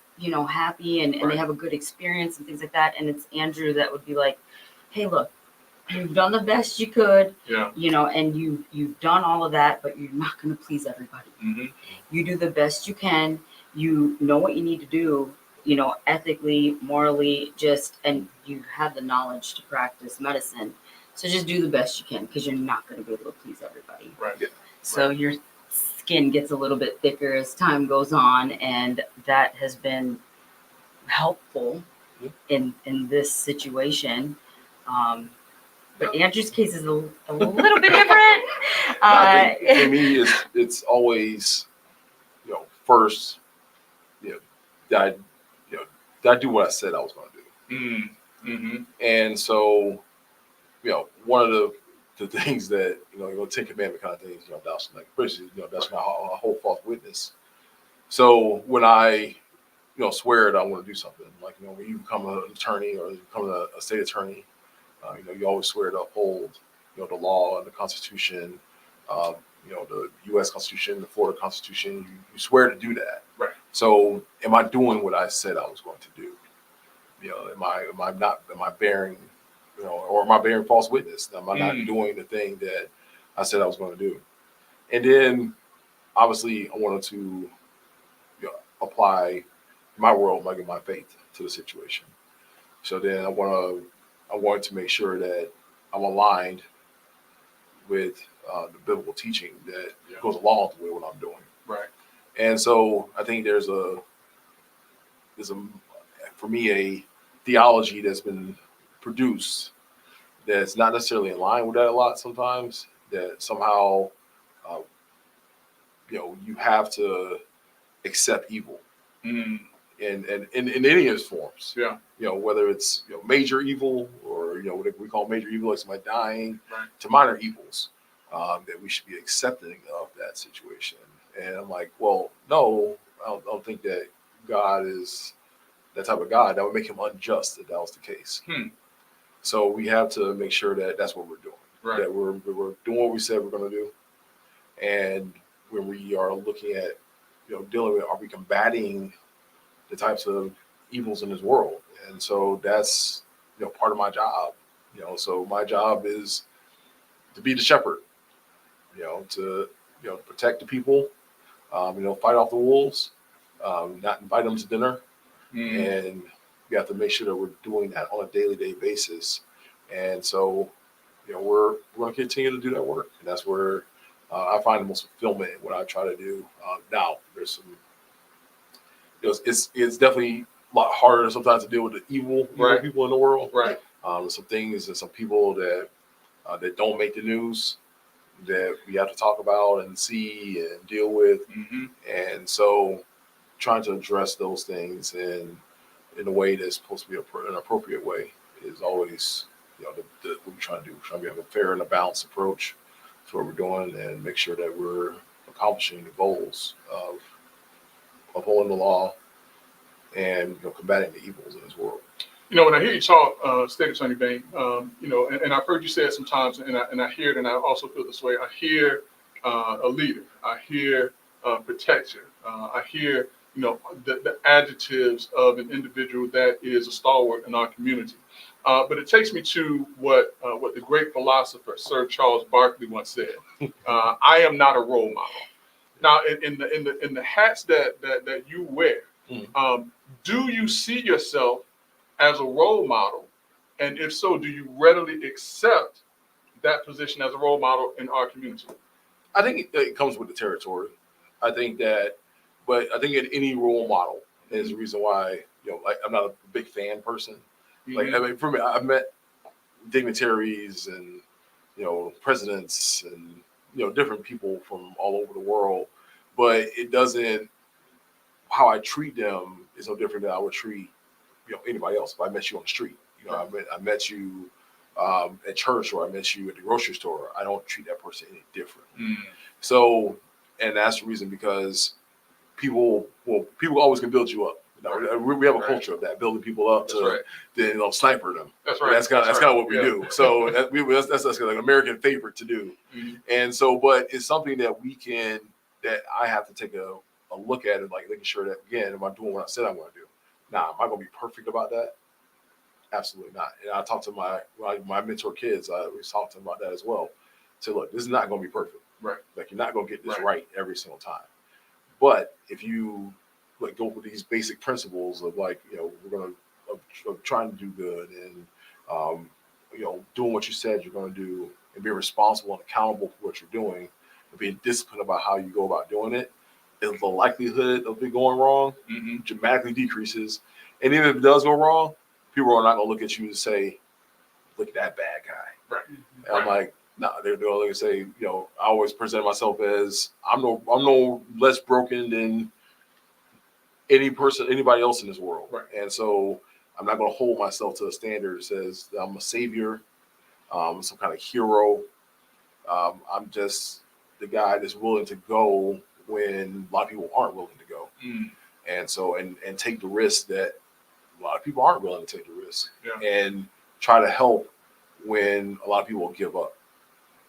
happy and they have a good experience and things like that. And it's Andrew that would be like, hey, look, you've done the best you could, and you've done all of that, but you're not going to please everybody. You do the best you can. You know what you need to do, ethically, morally, and you have the knowledge to practice medicine. So just do the best you can, because you're not going to be able to please everybody. Right. So your skin gets a little bit thicker as time goes on, and that has been helpful in this situation. But Andrew's case is a little bit different. I think for me, it's always, first, did I do what I said I was going to do? And so, one of the things that, 10 commandment kind of things, that's like, that's my whole false witness. So when I, swear that I want to do something, like, when you become an attorney or you become a state attorney, you always swear to uphold, the law and the Constitution, the U.S. Constitution, the Florida Constitution. You swear to do that. Right. So am I doing what I said I was going to do? am I bearing, or am I bearing false witness? Am I not doing the thing that I said I was going to do? And then obviously I wanted to apply my world, my faith to the situation. So then I wanted to make sure that I'm aligned with the biblical teaching that goes along with what I'm doing. Right. And so I think there's for me a theology that's been produced that's not necessarily in line with that a lot sometimes. That somehow, uh, you have to accept evil. Mm. And in any of its forms. Yeah. Whether it's major evil or what we call major evil, like somebody dying, Right. to minor evils, that we should be accepting of that situation. And I'm like, well, no, I don't think that God is that type of God. That would make him unjust if that was the case. So we have to make sure that that's what we're doing. Right. That we're doing what we said we're going to do. And when we are looking at, dealing with, are we combating the types of evils in this world? And so that's, part of my job. So my job is to be the shepherd, to, protect the people, fight off the wolves, not invite them to dinner. And we have to make sure that we're doing that on a daily basis. And so, we're going to continue to do that work. And that's where I find the most fulfillment in what I try to do. Now, there's some, it's definitely a lot harder sometimes to deal with the evil people in the world. Right. There's some things and some people that don't make the news that we have to talk about and see and deal with. And so trying to address those things in a way that's supposed to be an appropriate way is always, what we're trying to do. We're trying to have a fair and a balanced approach to what we're doing and make sure that we're accomplishing the goals of upholding the law and combating the evils in this world. When I hear you talk, State Attorney Bain, and I've heard you say it sometimes, and I hear it, and I also feel this way. I hear a leader. I hear protector. I hear the adjectives of an individual that is a stalwart in our community. But it takes me to what the great philosopher Sir Charles Barkley once said. I am not a role model. Now, in the hats that you wear, do you see yourself as a role model? And if so, do you readily accept that position as a role model in our community? I think it comes with the territory. I think in any role model is the reason why, I'm not a big fan person. For me, I've met dignitaries and, presidents and, different people from all over the world, but it doesn't, how I treat them is no different than I would treat, anybody else. If I met you on the street, I met you at church, or I met you at the grocery store, I don't treat that person any different. So, and that's the reason, because people always can build you up. We have a culture of that, building people up to sniper them. That's right. That's kind of what we do. So that's like an American favorite to do. And so, but it's something that I have to take a look at it, like making sure that, again, am I doing what I said I'm going to do? Now, am I going to be perfect about that? Absolutely not. And I talk to my mentor kids. I always talk to them about that as well. So look, this is not going to be perfect. Right. Like, you're not going to get this right every single time. But if you go with these basic principles of we're going to of trying to do good and doing what you said you're going to do, and being responsible and accountable for what you're doing, and being disciplined about how you go about doing it, the likelihood of it going wrong dramatically decreases. And even if it does go wrong, people are not going to look at you and say, "Look at that bad guy." Right. And I'm like, no, they're going to say, I always present myself as I'm no less broken than anybody else in this world. Right. And so I'm not going to hold myself to a standard that says I'm a savior, some kind of hero. I'm just the guy that's willing to go when a lot of people aren't willing to go. And so, and take the risk that a lot of people aren't willing to take the risk, and try to help when a lot of people will give up,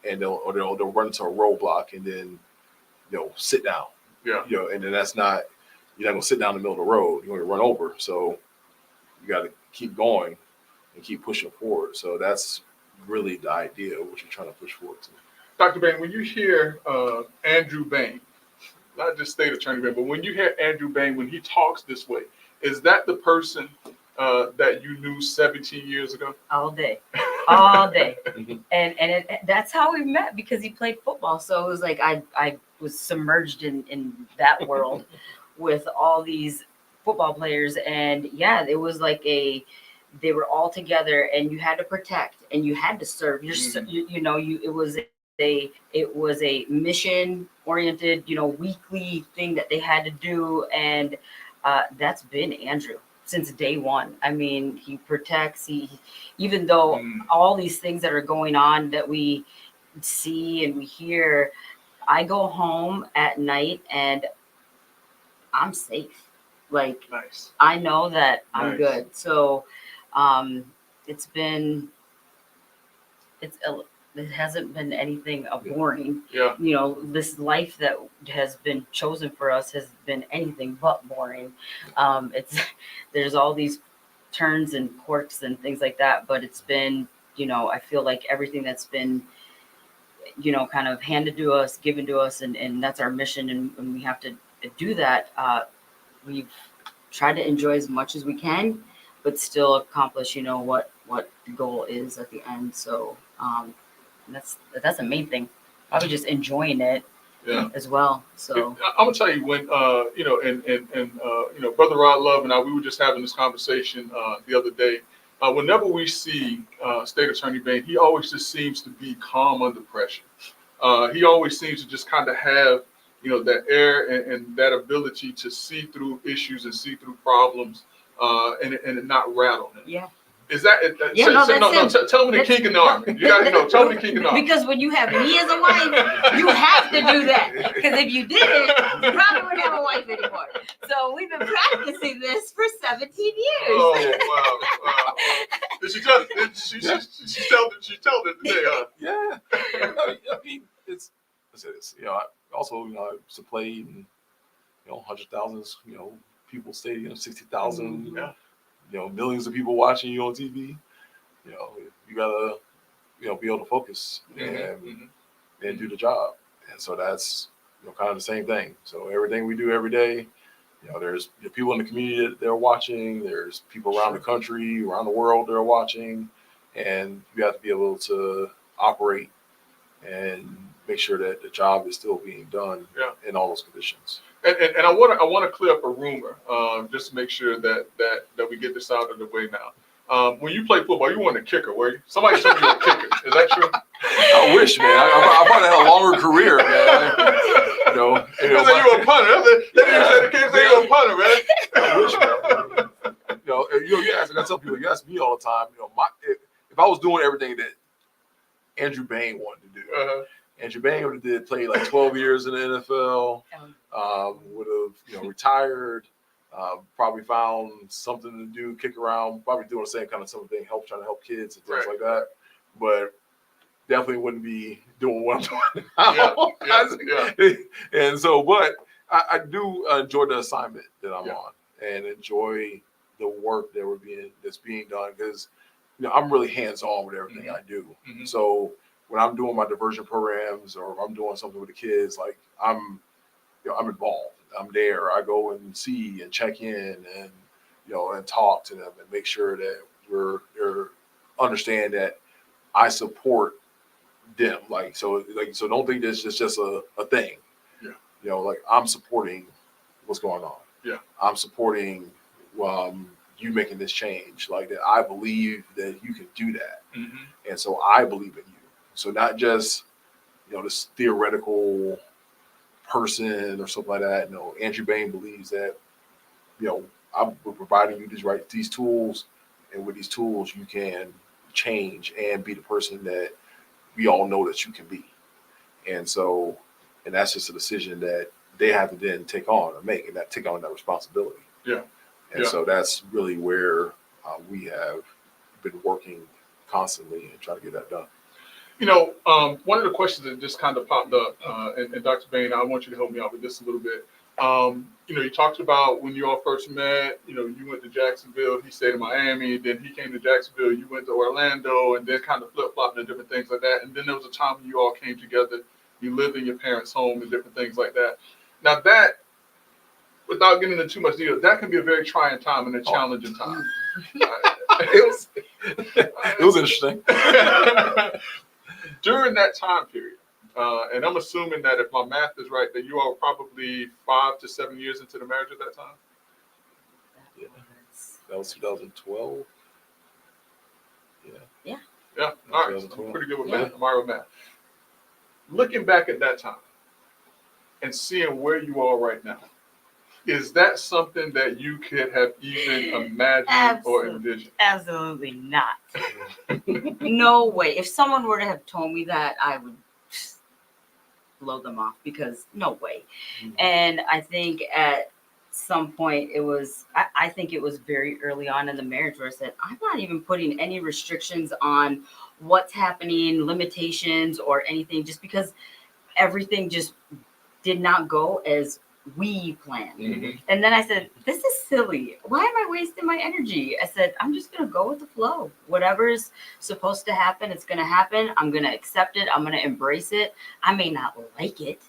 and they'll run into a roadblock and then sit down. And then you're not going to sit down in the middle of the road. You're going to run over. So you got to keep going and keep pushing forward. So that's really the idea of what you're trying to push forward to. Dr. Bain, when you hear Andrew Bain, not just State Attorney Bain, but when you hear Andrew Bain, when he talks this way, is that the person that you knew 17 years ago? All day, all day. And that's how we met, because he played football. So it was like I was submerged in that world with all these football players. And yeah, it was like they were all together, and you had to protect and you had to serve. It was a mission oriented, weekly thing that they had to do. And that's been Andrew since day one. I mean, he protects, even though all these things that are going on that we see and we hear, I go home at night and I'm safe. Like, Nice. I know that I'm Nice. good. So it hasn't been anything boring. Yeah. This life that has been chosen for us has been anything but boring. There's all these turns and quirks and things like that, but it's been, I feel like everything that's been, kind of handed to us, given to us, and that's our mission, and we have to do that. We've tried to enjoy as much as we can, but still accomplish, what the goal is at the end. So that's the main thing. I was just enjoying it as well. So I'm gonna tell you, when Brother Rod Love and I, we were just having this conversation the other day. Whenever we see State Attorney Bain, he always just seems to be calm under pressure. He always seems to just kind of have that air and that ability to see through issues and see through problems and it not rattle him. yeah. Is that it? Yeah, Tell me the kink in the army. You got tell me the kink in the army. Because when you have me as a wife, you have to do that. Because if you didn't, you probably wouldn't have a wife anymore. So we've been practicing this for 17 years. Oh wow! Did she tell? She told it today, huh? Yeah. I mean, it's I also I used to play in 100,000 people stadium, 60,000. Yeah. Millions of people watching you on TV. You gotta be able to focus and do the job. And so that's kind of the same thing. So everything we do every day, there's people in the community that they're watching. There's people around the country, around the world that are watching, and you have to be able to operate and make sure that the job is still being done in all those conditions. And I want to clear up a rumor, just to make sure that we get this out of the way now. When you played football, you weren't a kicker, were you? Somebody told you you were a kicker. Is that true? I wish, man. I probably had a longer career, man. You were a punter. They can't say you were a punter, man. I wish, man. I tell people, you ask me all the time. If I was doing everything that Andrew Bain wanted to do. Andrew Bain would have played like 12 years in the NFL, would have retired, probably found something to do, kick around, probably doing the same kind of something, trying to help kids and things like that. But definitely wouldn't be doing what I'm doing now. And so, but I do enjoy the assignment that I'm on and enjoy the work that's being done, because I'm really hands-on with everything I do. So when I'm doing my diversion programs or if I'm doing something with the kids, like I'm involved. I'm there. I go and see and check in and and talk to them and make sure that they're understand that I support them. So don't think this is just a thing. Yeah. Like I'm supporting what's going on. Yeah. I'm supporting you making this change. Like that, I believe that you can do that, and so I believe in you. So not just, this theoretical person or something like that. No, Andrew Bain believes that, I'm providing you these tools, and with these tools you can change and be the person that we all know that you can be. And that's just a decision that they have to then take on and make, and take on that responsibility. Yeah. And so that's really where we have been working constantly and trying to get that done. One of the questions that just kind of popped up, and Dr. Bain, I want you to help me out with this a little bit. You talked about when you all first met, you went to Jacksonville, he stayed in Miami, then he came to Jacksonville, you went to Orlando, and then kind of flip-flopped and different things like that. And then there was a time when you all came together, you lived in your parents' home and different things like that. Now that, without getting into too much detail, that can be a very trying time and a challenging time. It was interesting. During that time period, and I'm assuming that if my math is right, that you all were probably 5 to 7 years into the marriage at that time? Yeah. That was 2012. Yeah. Yeah, all right. I'm pretty good with math. I'm all right with math. Looking back at that time and seeing where you are right now, is that something that you could have even imagined or envisioned? Absolutely not. No way. If someone were to have told me that, I would blow them off, because no way. Mm-hmm. And I think at some point I think it was very early on in the marriage where I said, I'm not even putting any restrictions on what's happening, limitations or anything, just because everything just did not go as we planned. Mm-hmm. And then I said, this is silly. Why am I wasting my energy? I said, I'm just going to go with the flow. Whatever's supposed to happen, it's going to happen. I'm going to accept it. I'm going to embrace it. I may not like it,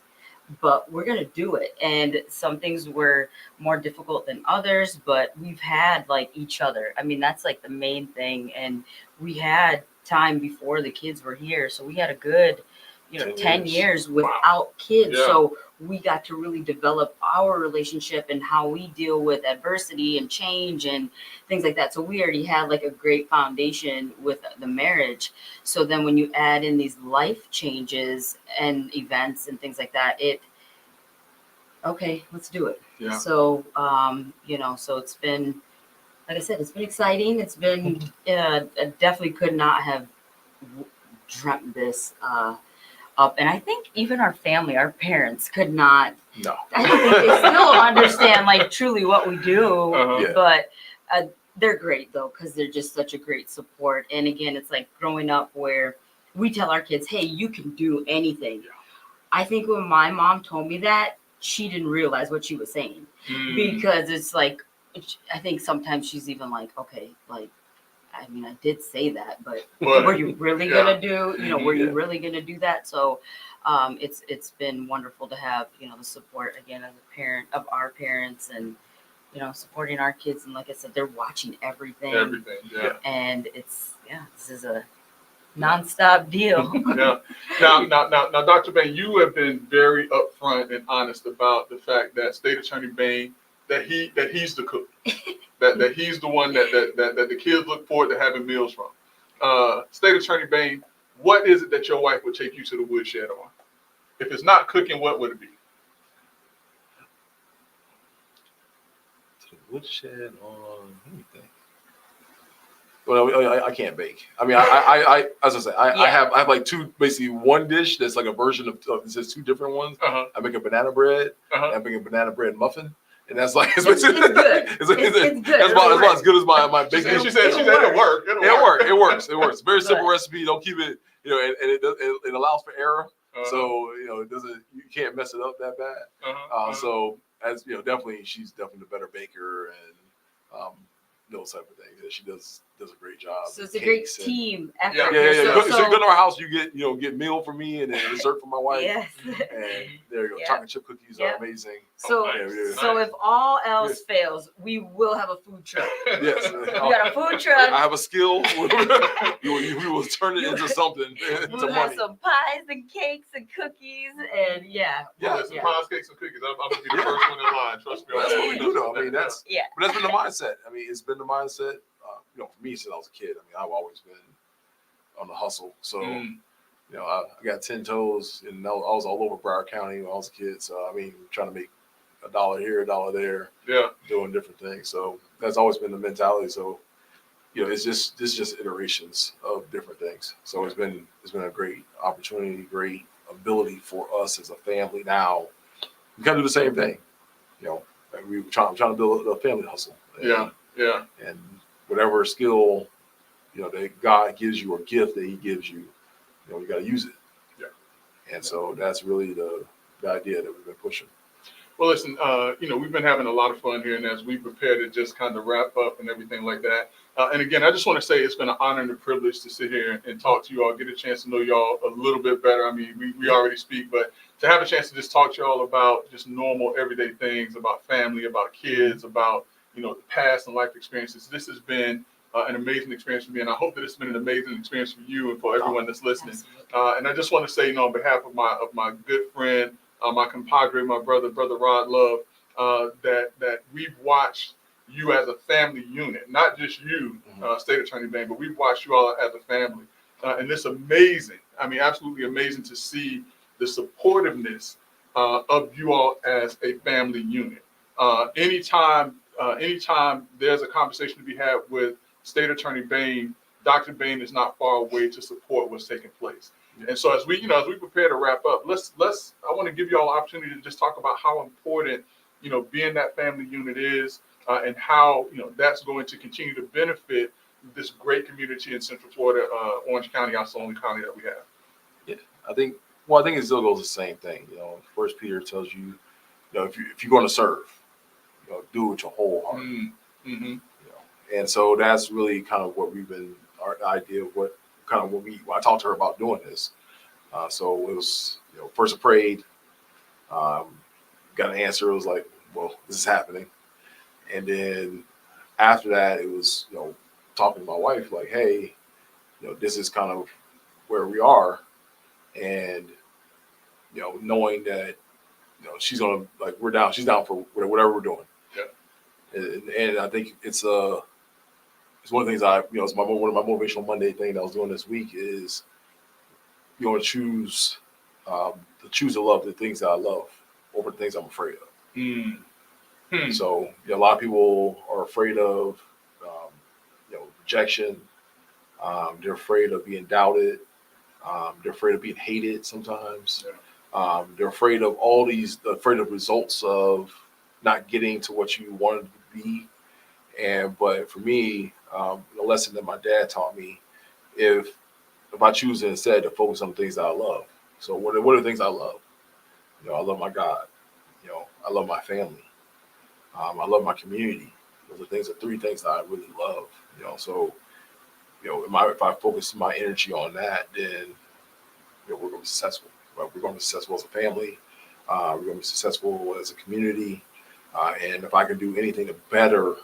but we're going to do it. And some things were more difficult than others, but we've had like each other. I mean, that's like the main thing. And we had time before the kids were here. So we had a good 10 years without kids. Yeah. So we got to really develop our relationship and how we deal with adversity and change and things like that. So we already had like a great foundation with the marriage. So then when you add in these life changes and events and things like that, okay, let's do it. Yeah. So, so it's been, like I said, it's been exciting. It's been, I definitely could not have dreamt this, up. And I think even our family, our parents could not. No. I don't think they still understand like truly what we do. Uh-huh. But they're great though, because they're just such a great support. And again, it's like growing up where we tell our kids, hey, you can do anything. Yeah. I think when my mom told me that, she didn't realize what she was saying. Because it's like, I think sometimes she's even like, okay, like, I mean, I did say that, but were you really gonna do? Were you really gonna do that? So, it's been wonderful to have the support again as a parent of our parents, and supporting our kids. And like I said, they're watching everything. Yeah. And this is a nonstop deal. Yeah. Now, Dr. Bain, you have been very upfront and honest about the fact that State Attorney Bain, that he's the cook. That he's the one that the kids look forward to having meals from. State Attorney Bain, what is it that your wife would take you to the woodshed on? If it's not cooking, what would it be? To the woodshed on anything. Well, I can't bake. I mean, I as I say, I have like basically one dish that's like a version of it's just two different ones. Uh-huh. I make a banana bread. Uh-huh. I make a banana bread muffin. And that's like it's good. It's good. That's about as good as my baking. She said it'll work. It works. Very simple recipe. Don't keep it, and it allows for error. Uh-huh. So it doesn't. You can't mess it up that bad. Uh-huh. So as definitely she's definitely the better baker and those type of things. She does a great job. So it's a great team effort. Yeah. So you go to our house, you get meal for me and then dessert for my wife. Yes. And there you go. Chocolate chip cookies are amazing. So so if all else fails, we will have a food truck. Yes. We got a food truck. I have a skill. We will turn it into something. We'll have some pies and cakes and cookies and some pies, cakes, and cookies. I'm gonna be the first one in line. Trust me. That's what we do though. I mean, but that's been the mindset. I mean, it's been the mindset. For me since I was a kid. I mean, I've always been on the hustle. So, I got 10 toes, and I was all over Broward County when I was a kid. So, I mean, trying to make $1 here, $1 there. Yeah. Doing different things. So that's always been the mentality. So, it's just iterations of different things. So it's been a great opportunity, great ability for us as a family now. We kind of do the same thing. I'm trying to build a family hustle. And whatever skill, that God gives you or gift that He gives you, you got to use it. Yeah. And so that's really the idea that we've been pushing. Well, listen, we've been having a lot of fun here, and as we prepare to just kind of wrap up and everything like that. And again, I just want to say it's been an honor and a privilege to sit here and talk to you all, get a chance to know y'all a little bit better. I mean, we already speak, but to have a chance to just talk to y'all about just normal, everyday things, about family, about kids, about, the past and life experiences. This has been an amazing experience for me, and I hope that it's been an amazing experience for you and for everyone that's listening. And I just want to say, on behalf of my good friend, my compadre, my brother Rod Love, that we've watched you as a family unit, not just you, State Attorney Bain, but we've watched you all as a family. And it's amazing. I mean, absolutely amazing to see the supportiveness of you all as a family unit. Anytime there's a conversation to be had with State Attorney Bain, Dr. Bain is not far away to support what's taking place. And so as we prepare to wrap up, I want to give you all an opportunity to just talk about how important, being that family unit is, and how, that's going to continue to benefit this great community in Central Florida, Orange County, our only county that we have. Yeah, I think it still goes the same thing. First Peter tells you, if you're going to serve, do it with your whole heart. Mm-hmm. And so that's really kind of what our idea of when I talked to her about doing this. So it was, first I prayed, got an answer. It was like, well, this is happening. And then after that, it was, talking to my wife, like, hey, this is kind of where we are. And, knowing that, she's going to, she's down for whatever we're doing. Yeah. And I think it's one of the things it's one of my motivational Monday thing that I was doing this week is, to choose to love the things that I love over the things I'm afraid of. So a lot of people are afraid of, rejection. They're afraid of being doubted. They're afraid of being hated sometimes. Yeah. They're afraid of afraid of results of not getting to what you wanted to be. But for me, the lesson that my dad taught me, if I choose instead to focus on the things that I love. So what are the things I love? I love my God. I love my family. I love my community. Those are three things that I really love. So if I focus my energy on that, then we're going to be successful. Right? We're going to be successful as a family. We're going to be successful as a community. And if I can do anything to better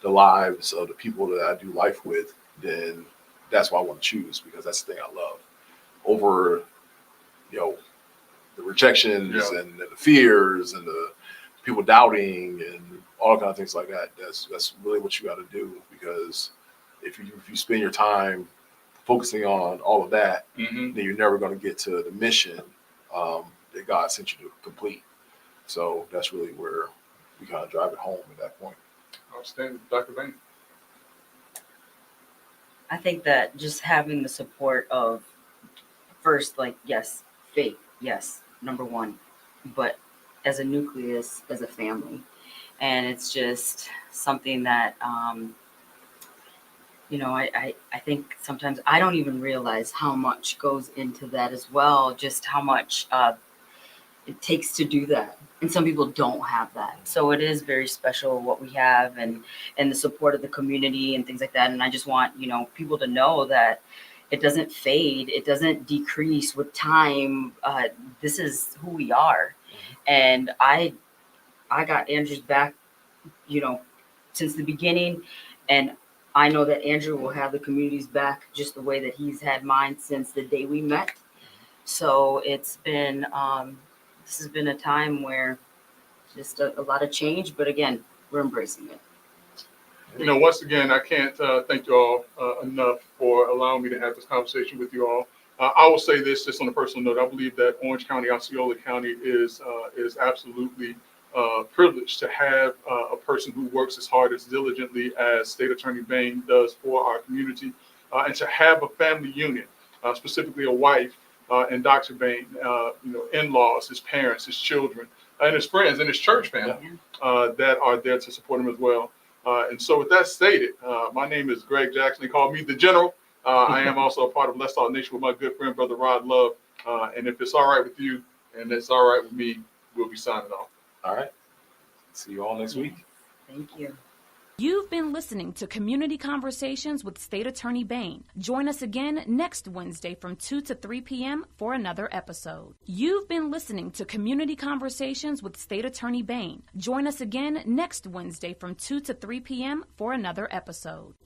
the lives of the people that I do life with, then that's what I want to choose, because that's the thing I love over, the rejections and the fears and the people doubting and all kind of things like that. That's really what you got to do, because if you spend your time focusing on all of that, then you're never going to get to the mission that God sent you to complete. So that's really where we kind of drive it home at that point. Outstanding. Dr. Bain. I think that just having the support of, first, yes, faith, yes, number one, but as a nucleus, as a family. And it's just something that, I think sometimes I don't even realize how much goes into that as well, just how much it takes to do that. And some people don't have that. So it is very special what we have, and the support of the community and things like that. And I just want, people to know that it doesn't fade. It doesn't decrease with time. This is who we are. And I got Andrew's back, since the beginning. And I know that Andrew will have the community's back just the way that he's had mine since the day we met. So it's been, this has been a time where just a lot of change, but again, we're embracing it. Once again, I can't thank you all enough for allowing me to have this conversation with you all. I will say this just on a personal note. I believe that Orange County, Osceola County is absolutely privileged to have a person who works as hard, as diligently as State Attorney Bain does for our community, and to have a family unit, specifically a wife and Dr. Bain, in-laws, his parents, his children, and his friends and his church family that are there to support him as well. And so with that stated, my name is Greg Jackson. They call me the General. I am also a part of Let's Talk Nation with my good friend, Brother Rod Love. And if it's all right with you and it's all right with me, we'll be signing off. All right. See you all next week. Thank you. You've been listening to Community Conversations with State Attorney Bain. Join us again next Wednesday from 2 to 3 p.m. for another episode. You've been listening to Community Conversations with State Attorney Bain. Join us again next Wednesday from 2 to 3 p.m. for another episode.